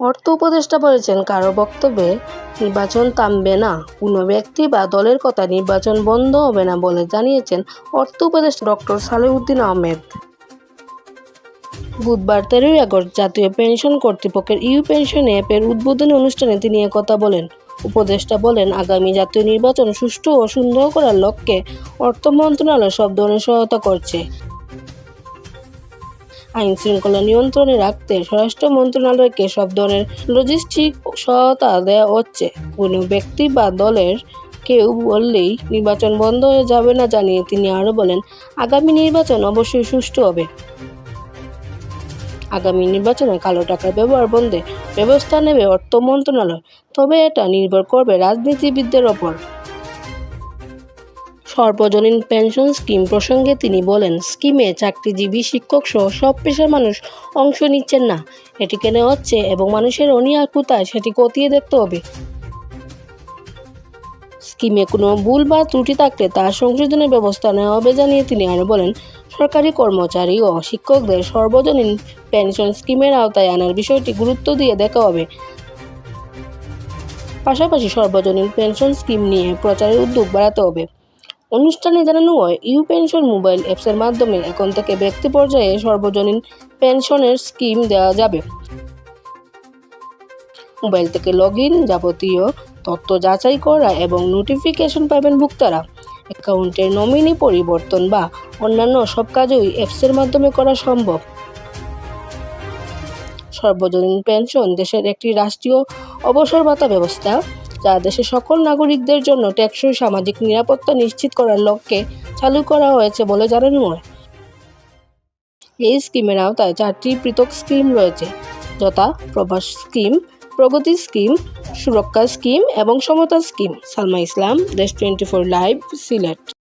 অর্থ উপদেষ্টা বলেছেন, কারো বক্তব্যে নির্বাচন থামবে না, কোনো ব্যক্তি বা দলের কথা নির্বাচন বন্ধ হবে না বলে জানিয়েছেন অর্থ উপদেষ্টা ডক্টর সালেউদ্দিন আহমেদ। বুধবার 13 আগস্ট জাতীয় পেনশন কর্তৃপক্ষের ইউ-পেনশন অ্যাপের উদ্বোধনী অনুষ্ঠানে তিনি একথা বলেন। উপদেষ্টা বলেন, আগামী জাতীয় নির্বাচন সুষ্ঠু ও সুন্দর করার লক্ষ্যে অর্থ মন্ত্রণালয় সব ধরনের সহায়তা করছে। আইন শৃঙ্খলা নিয়ন্ত্রণে রাখতে স্বরাষ্ট্র মন্ত্রণালয়কে সব ধরনের লজিস্টিক সহায়তা দেওয়া হচ্ছে। কোনো ব্যক্তি বা দলের কেউ বললেই নির্বাচন বন্ধ হয়ে যাবে না জানিয়ে তিনি আরও বলেন, আগামী নির্বাচন অবশ্যই সুষ্ঠু হবে। আগামী নির্বাচনে কালো টাকার ব্যবহার বন্ধে ব্যবস্থা নেবে অর্থ মন্ত্রণালয়, তবে এটা নির্ভর করবে রাজনীতিবিদদের ওপর। সর্বজনীন পেনশন স্কিম প্রসঙ্গে তিনি বলেন, স্কিমে চাকরিজীবী, শিক্ষক সহ সব পেশার মানুষ অংশ নিচ্ছেন না। এটি কেন হচ্ছে এবং মানুষের অনীহা কোথায় সেটি খতিয়ে দেখতে হবে। স্কিমে কোনো ভুল বা ত্রুটি থাকলে তা সংশোধনের ব্যবস্থা নেওয়া হবে জানিয়ে তিনি আরও বলেন, সরকারি কর্মচারী ও শিক্ষকদের সর্বজনীন পেনশন স্কিমের আওতায় আনার বিষয়টি গুরুত্ব দিয়ে দেখা হবে। পাশাপাশি সর্বজনীন পেনশন স্কিম নিয়ে প্রচারের উদ্যোগ বাড়াতে হবে। অনুষ্ঠানে জানানো হয়, ইউ-পেনশন মোবাইল অ্যাপসের মাধ্যমে এখন থেকে ব্যক্তি পর্যায়ে সর্বজনীন পেনশনের স্কিম দেওয়া যাবে। মোবাইল থেকে লগইন, যাবতীয় তথ্য যাচাই করা এবং নোটিফিকেশন পাবেন ভোক্তারা। অ্যাকাউন্টের নমিনি পরিবর্তন বা অন্যান্য সব কাজই অ্যাপসের মাধ্যমে করা সম্ভব। সর্বজনীন পেনশন দেশের একটি রাষ্ট্রীয় অবসর ভাতা ব্যবস্থা, যা দেশের সকল নাগরিকদের জন্য টেকসই সামাজিক নিরাপত্তা নিশ্চিত করার লক্ষ্যে চালু করা হয়েছে বলে জানানো হয়। এই স্কিমের আওতায় 4টি পৃথক স্কিম রয়েছে, যথা প্রবাস স্কিম, প্রগতি স্কিম, সুরক্ষা স্কিম এবং সমতা স্কিম। সালমা ইসলাম, দেশ 24 লাইভ, সিলেট।